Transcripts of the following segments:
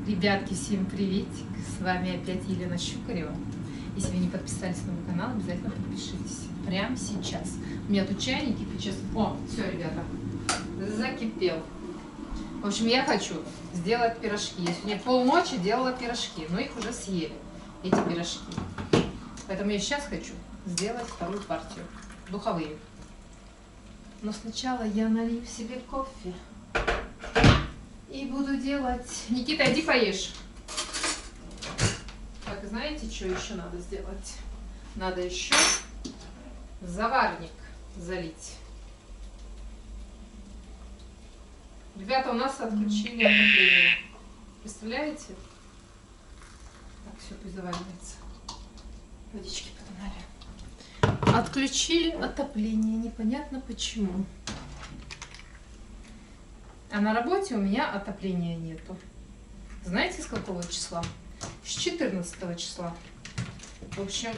Ребятки, всем приветик! С вами опять Елена Щукарева. Если вы не подписались на мой канал, обязательно подпишитесь. Прямо сейчас. У меня тут чайник кипит. Сейчас... О, все, ребята, закипел. В общем, я хочу сделать пирожки. Я сегодня полночи делала пирожки, но их уже съели, эти пирожки. Поэтому я сейчас хочу сделать вторую партию. Духовые. Но сначала я налью себе кофе. И буду делать... Никита, иди поешь. Так, знаете, что еще надо сделать? Надо еще заварник залить. Ребята, у нас отключили отопление. Представляете? Так, все, пусть заваривается. Водички потом налью. Отключили отопление. Непонятно почему. А на работе у меня отопления нету. Знаете, с какого числа? С 14 числа. В общем,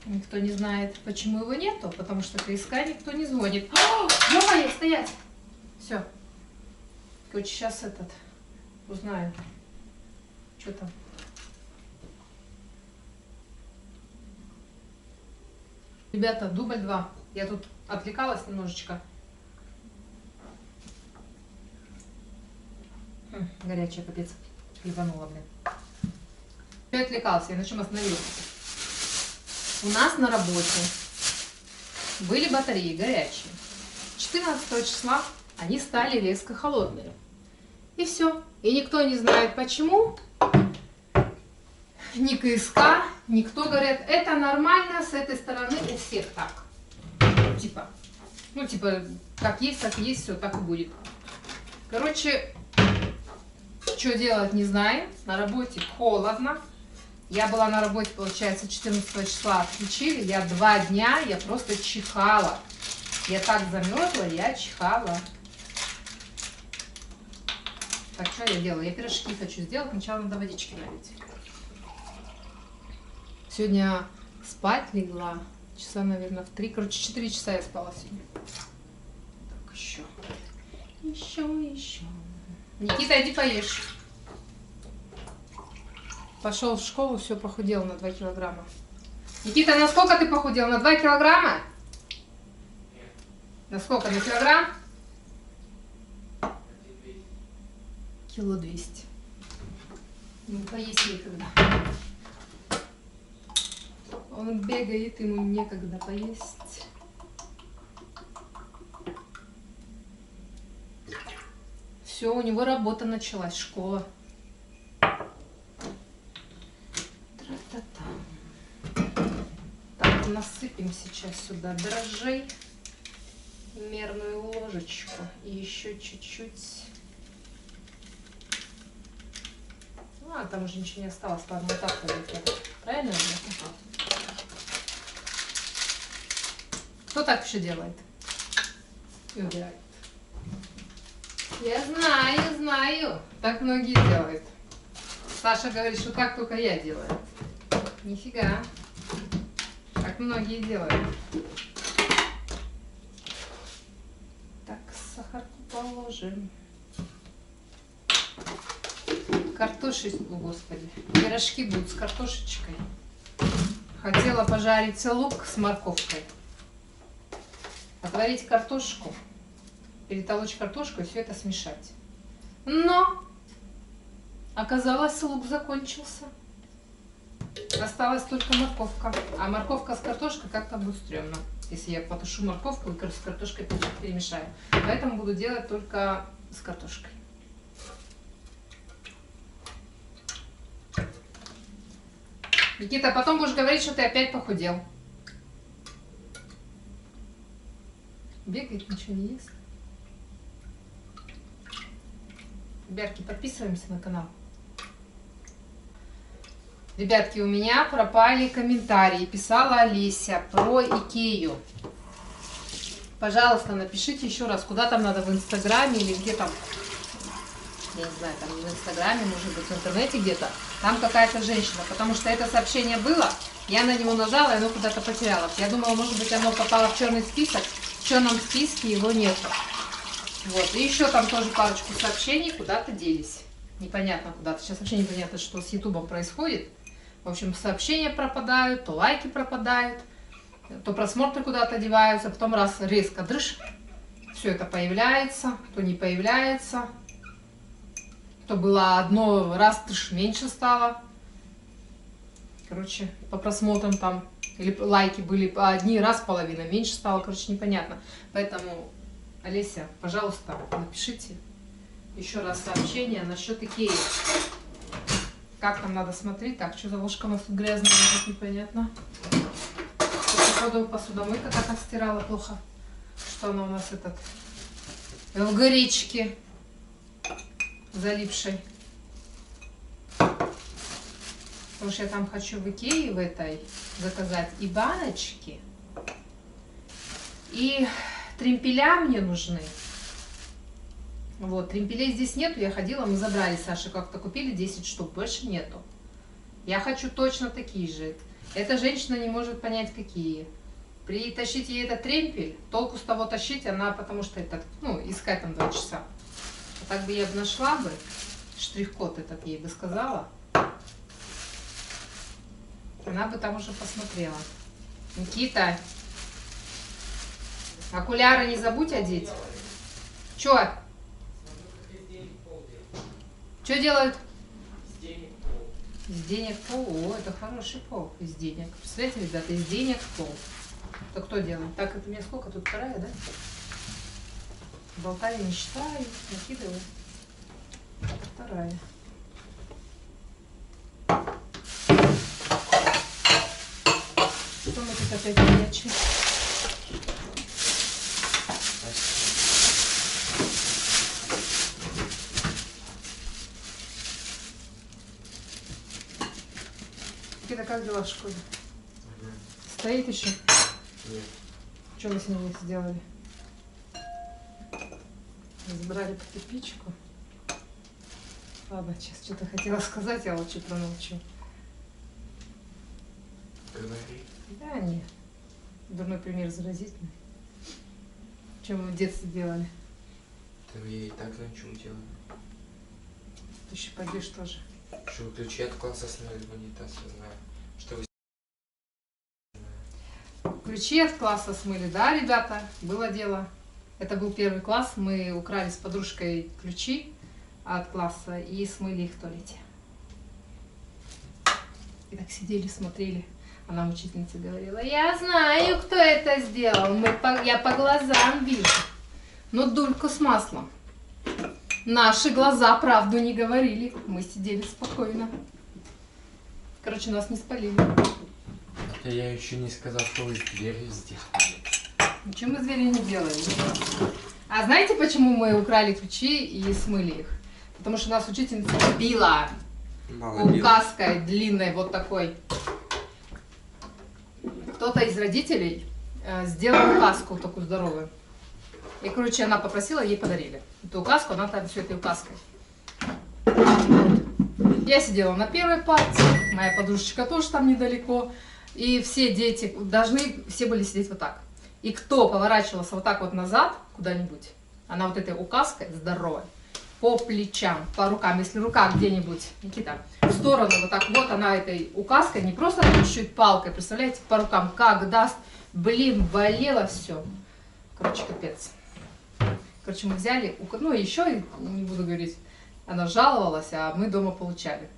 никто не знает, почему его нету, потому что КСК никто не звонит. Ё-моё, стоять! Все. Короче, сейчас узнаю, что там. Ребята, дубль 2. Я тут отвлекалась немножечко. Горячая, капец. Хлебанула, блин. Я отвлекался, я на чем остановилась. У нас на работе были батареи горячие. 14 числа они стали резко холодные. И все. И никто не знает почему. Ни КСК, никто говорит, это нормально, с этой стороны у всех так. Типа, как есть, все так и будет. Короче, что делать не знаю. На работе холодно. Я была на работе, получается, 14 числа отключили. Я 2 дня, я просто чихала. Я так замерзла, я чихала. Так, что я делаю? Я пирожки хочу сделать. Сначала надо водички налить. Сегодня спать легла. Часа, наверное, в 3. Короче, 4 часа я спала сегодня. Так, еще. Еще. Никита, иди поешь. Пошел в школу, все, похудел на 2 килограмма. Никита, на сколько ты похудел? На 2 килограмма? На сколько? На килограмм? Кило 200. Ну, поесть некогда. Он бегает, ему некогда поесть. Все, у него работа началась, школа. Так, насыпем сейчас сюда дрожжей, мерную ложечку и еще чуть-чуть. А, там уже ничего не осталось, ладно, вот так пойдет. Правильно? Кто так еще делает? И убирает. Я знаю. Так многие делают. Саша говорит, что так только я делаю. Нифига. Так многие делают. Так, сахарку положим. Картошечку, господи. Пирожки будут с картошечкой. Хотела пожарить лук с морковкой. Отварить картошку. Перетолочь картошку и все это смешать. Но оказалось, лук закончился. Осталась только морковка. А морковка с картошкой как-то будет стрёмно, если я потушу морковку и с картошкой перемешаю. Поэтому буду делать только с картошкой. Никита, потом будешь говорить, что ты опять похудел. Бегает, ничего не ест. Ребятки, подписываемся на канал. Ребятки, у меня пропали комментарии. Писала Олеся про Икею. Пожалуйста, напишите еще раз, куда там надо, в Инстаграме или где там. Я не знаю, там в Инстаграме, может быть, в интернете где-то. Там какая-то женщина, потому что это сообщение было, я на него нажала, и оно куда-то потерялось. Я думала, может быть, оно попало в черный список. В черном списке его нет. Вот, и еще там тоже парочку сообщений куда-то делись. непонятно куда-то. Сейчас вообще непонятно, что с Ютубом происходит. В общем, сообщения пропадают, то лайки пропадают, то просмотры куда-то деваются, потом раз резко дрыш, все это появляется, то не появляется, то было одно, раз дрыш меньше стало. Короче, по просмотрам там, или лайки были одни, раз половина меньше стало, короче, непонятно. Поэтому, Олеся, пожалуйста, напишите еще раз сообщение насчет Икеи. Как там надо смотреть? Так, что за ложка у нас тут грязная, непонятно. Походу, посудомойка так отстирала плохо. Что она у нас в горечке залипшей. Потому что я там хочу в Икее в этой заказать и баночки, и тремпеля мне нужны. Вот, тремпелей здесь нету, я ходила, мы забрали, Саша как-то купили 10 штук, больше нету. Я хочу точно такие же. Эта женщина не может понять, какие. Притащить ей этот тремпель, толку с того тащить, она, потому что это, ну, искать там 2 часа. А так бы я бы нашла бы, штрих-код этот ей бы сказала. Она бы там уже посмотрела. Никита, окуляры не забудь одеть. Чё? Что делают? Из денег пол. О, это хороший пол. Из денег. Представляете, ребята, из денег пол. Это кто делает? Так, это у меня сколько? Тут 2-я, да? Болтаю, не считаю, накидываю. 2-я. Что мы тут опять горячие? Это как дела в школе? Стоит еще? Нет. Что вы с ними сделали? Забрали по кирпичику. Ладно, сейчас что-то хотела сказать, я лучше промолчу. Говори. Да, нет. Дурной пример заразительный. Чем вы в детстве делали? Там я и так знаю, что мы делаем. Ты еще пойдешь тоже. Что ключи от класса сняли в унитаз, я знаю. Что вы... Ключи от класса смыли, да, ребята? Было дело. Это был 1 класс, мы украли с подружкой ключи от класса и смыли их в туалете. И так сидели, смотрели. А нам учительница говорила: я знаю, кто это сделал, я по глазам вижу. Но дульку с маслом. Наши глаза правду не говорили. Мы сидели спокойно. Короче, нас не спалили. Я еще не сказал, что вы с дверью сделали. Ничего мы с дверью не делали. А знаете, почему мы украли ключи и смыли их? Потому что нас учительница била указкой длинной вот такой. Кто-то из родителей сделал указку такую здоровую. И, короче, она попросила, ей подарили эту указку, она там все этой указкой. Я сидела на первой парте, моя подружечка тоже там недалеко. И все дети должны, все были сидеть вот так. И кто поворачивался вот так вот назад куда-нибудь, она вот этой указкой здоровой, по плечам, по рукам, если рука где-нибудь, Никита, в сторону вот так вот, она этой указкой, не просто чуть-чуть палкой, представляете, по рукам, как даст, блин, болело все. Короче, капец. Короче, мы взяли, ну еще, не буду говорить, она жаловалась, а мы дома получали.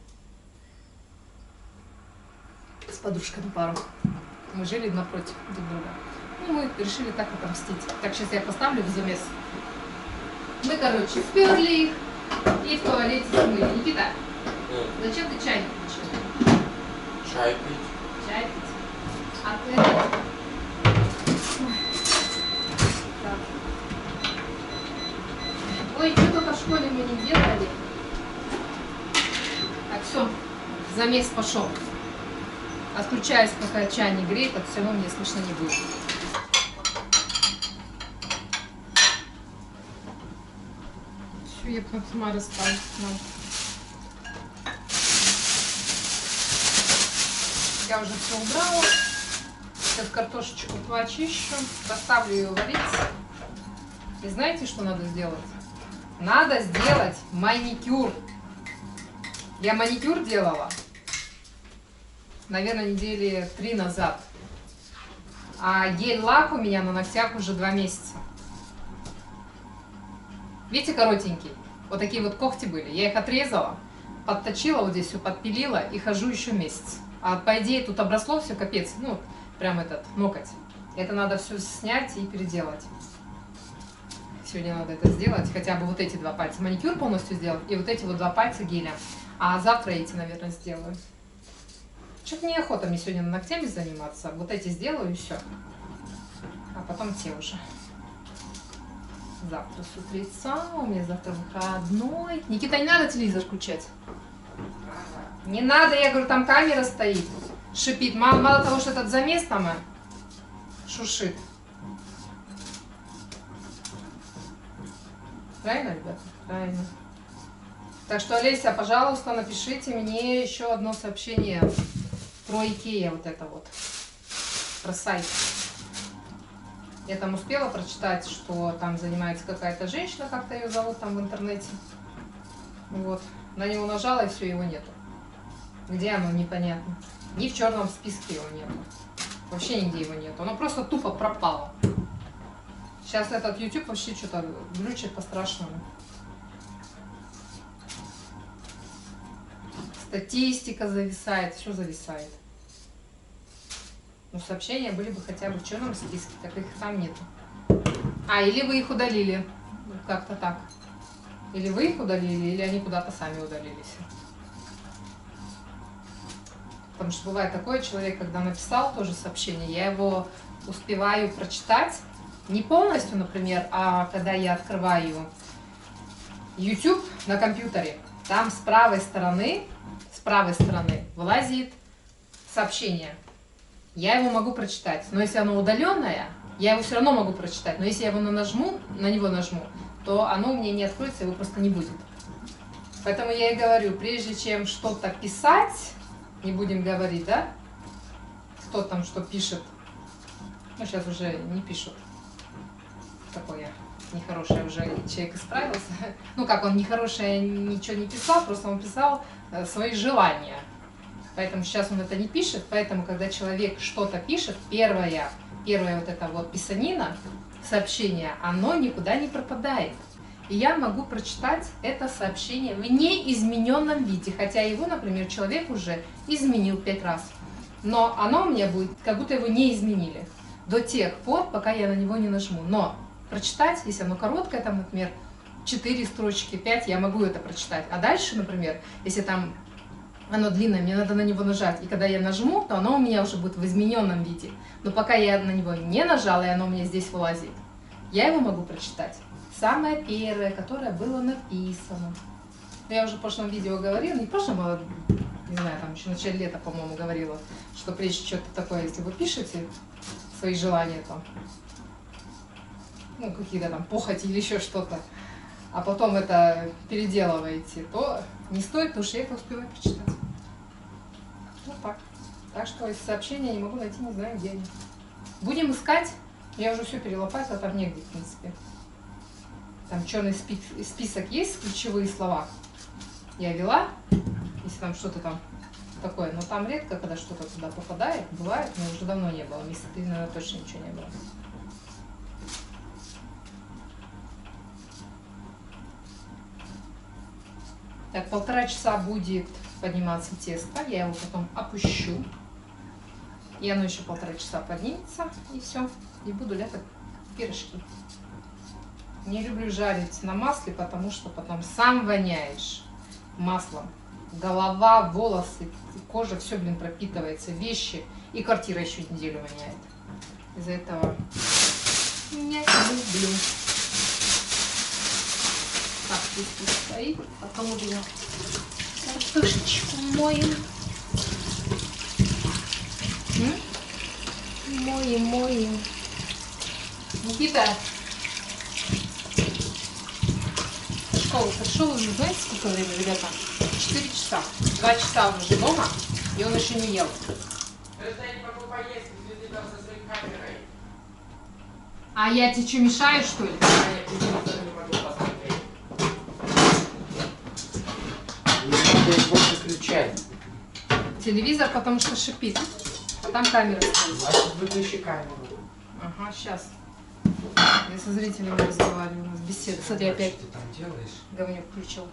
С подружкой на пару. Мы жили напротив друг друга. Ну, мы решили так отомстить. Так, сейчас я поставлю в замес. Мы, короче, сперли их и в туалете смыли. Никита, зачем ты чай не включил? Чай пить. Чай пить. А ты это... Так. Ой, что только в школе мы не делали. Так, все, замес пошел. Отключаюсь, пока чай не греет, а все равно мне слышно не будет. Все, я потом сама расставлю. Я уже все убрала. Сейчас картошечку почищу, поставлю ее вариться. И знаете, что надо сделать? Надо сделать маникюр. Я маникюр делала, наверное, недели 3 назад. А гель-лак у меня на ногтях уже 2 месяца. Видите, коротенький? Вот такие вот когти были. Я их отрезала, подточила, вот здесь все подпилила и хожу еще месяц. А по идее тут обросло все капец. Ну, прям этот ноготь. Это надо все снять и переделать. Сегодня надо это сделать. Хотя бы вот эти 2 пальца. Маникюр полностью сделать. И вот эти вот 2 пальца геля. А завтра эти, наверное, сделаю. Что-то неохота мне сегодня ногтями заниматься. Вот эти сделаю и все. А потом те уже. Завтра с утреца. У меня завтра выходной. Никита, не надо телевизор включать. Не надо, я говорю, там камера стоит. Шипит. Мало того, что этот замес там шуршит. Правильно, ребята? Правильно. Так что, Олеся, пожалуйста, напишите мне еще одно сообщение про Икея, вот это вот, про сайт. Я там успела прочитать, что там занимается какая-то женщина, как-то ее зовут там в интернете. Вот. На него нажала, и все, его нету. Где оно, непонятно. Ни в черном списке его нету. Вообще нигде его нету. Оно просто тупо пропало. Сейчас этот YouTube вообще что-то глючит по-страшному. Статистика зависает, все зависает. Ну, сообщения были бы хотя бы в черном списке, так их там нету. А, или вы их удалили. Как-то так. Или вы их удалили, или они куда-то сами удалились. Потому что бывает такое, человек, когда написал тоже сообщение, я его успеваю прочитать. Не полностью, например, а когда я открываю YouTube на компьютере, там с правой стороны вылазит сообщение. Я его могу прочитать, но если оно удаленное, я его все равно могу прочитать. Но если я его на него нажму, то оно у меня не откроется, его просто не будет. Поэтому я и говорю, прежде чем что-то писать, не будем говорить, да, кто там что пишет. Ну, сейчас уже не пишут. Такое нехорошее уже человек исправился. Ну, как он нехорошее ничего не писал, просто он писал свои желания. Поэтому сейчас он это не пишет, поэтому, когда человек что-то пишет, первая вот эта вот писанина, сообщение, оно никуда не пропадает. И я могу прочитать это сообщение в неизмененном виде, хотя его, например, человек уже изменил 5 раз. Но оно у меня будет, как будто его не изменили, до тех пор, пока я на него не нажму. Но прочитать, если оно короткое, там, например, 4 строчки, 5, я могу это прочитать. А дальше, например, если там оно длинное, мне надо на него нажать, и когда я нажму, то оно у меня уже будет в измененном виде. Но пока я на него не нажала, и оно у меня здесь вылазит, я его могу прочитать. Самое первое, которое было написано. Я уже в прошлом видео говорила, не в прошлом, а, не знаю, там еще в начале лета, по-моему, говорила, что прежде что-то такое, если вы пишете свои желания там, ну, какие-то там похоти или еще что-то, а потом это переделываете, то не стоит, потому что я это успеваю прочитать. Вот так. Так что из сообщения не могу найти, не знаю, где они. Будем искать. Я уже все перелопатила, там негде, в принципе. Там черный список есть, ключевые слова. Я вела, если там что-то там такое, но там редко, когда что-то туда попадает, бывает, но уже давно не было. Месяца 3, наверное, точно ничего не было. Так, 1,5 часа будет подниматься тесто, я его потом опущу. И оно еще 1,5 часа поднимется, и все. И буду лепать пирожки. Не люблю жарить на масле, потому что потом сам воняешь маслом. Голова, волосы, кожа, все, блин, пропитывается, вещи. И квартира еще неделю воняет. Из-за этого не люблю. Так, здесь тут стоит, потом уберем. Картошечку моем. Моем. Никита, со школы пришел уже, знаете, сколько времени, ребята? 4 часа. 2 часа он уже дома, и он еще не ел. Я не могу поесть, ты там со своей камерой. А я тебе что, мешаю, что ли? Я телевизор не могу посмотреть. телевизор, потому что шипит. Там камера стоит. Значит, выключи камеру. Ага, сейчас. Я со зрителями разговариваю, у нас беседа. Смотри, опять Что ты там делаешь? говнюк включил.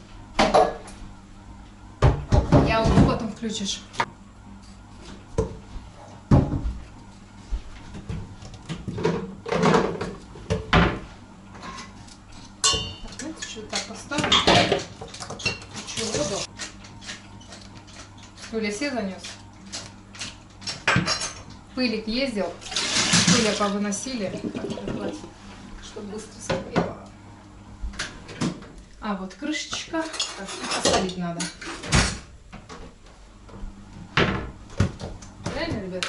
Я умру, потом включишь. Знаете, что так поставлю? Включу воду. Стулья все занес. Пылик ездил. Стулья повыносили. Чтобы быстро скипело. А вот крышечка. Так, посолить надо. Правильно, ребята?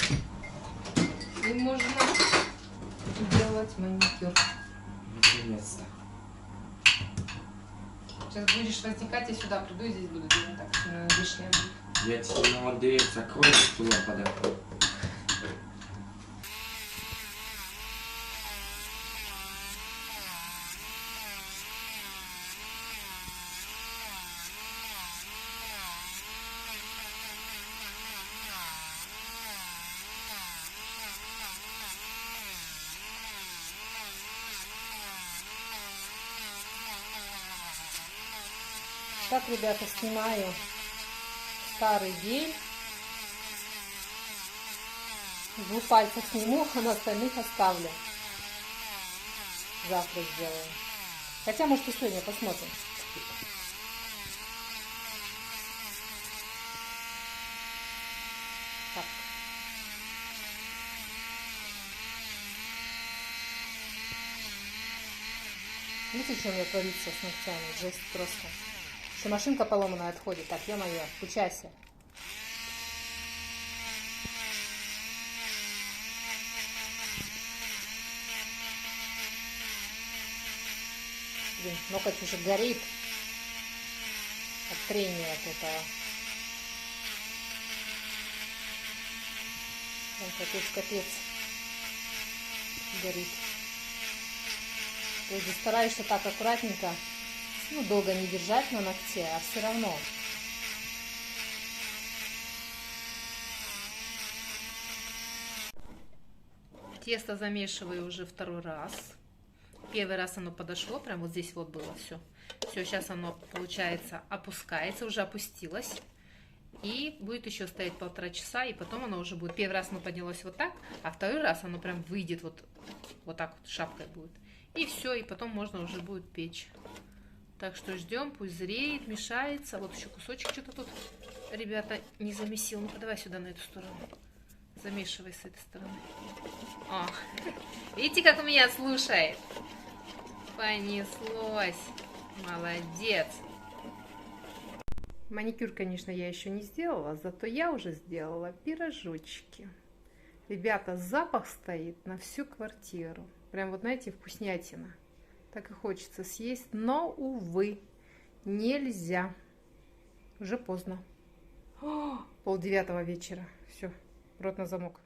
И можно делать маникюр. Наконец-то. Сейчас будешь возникать, я сюда приду и здесь буду делать так, лишнее будет. Я тебе вот дверь закрою, туда подохну. Так, ребята, снимаю старый гель. В 2 пальцах сниму, а на остальных оставлю. Завтра сделаю. Хотя, может, и сегодня посмотрим. Так. Видите, что у меня творится с ногтями? Жесть просто. Еще машинка поломанная отходит. Так, ё-моё, включайся. Блин, ноготь уже горит от трения от этого. Прям капец горит. То есть стараешься так аккуратненько, ну, долго не держать на ногте, а все равно. Тесто замешиваю уже 2-й раз. Первый раз оно подошло, прям вот здесь вот было все. Все, сейчас оно, получается, опускается, уже опустилось. И будет еще стоять 1,5 часа, и потом оно уже будет. Первый раз оно поднялось вот так, а 2-й раз оно прям выйдет вот так вот, шапкой будет. И все, и потом можно уже будет печь. Так что ждем, пусть зреет, мешается. Вот еще кусочек что-то тут, ребята, не замесил. Ну-ка, давай сюда, на эту сторону. Замешивай с этой стороны. О, видите, как у меня слушает? Понеслось. Молодец. Маникюр, конечно, я еще не сделала, зато я уже сделала пирожочки. Ребята, запах стоит на всю квартиру. Прям вот, знаете, вкуснятина. Так и хочется съесть, но, увы, нельзя. Уже поздно. 8:30 вечера. Все, рот на замок.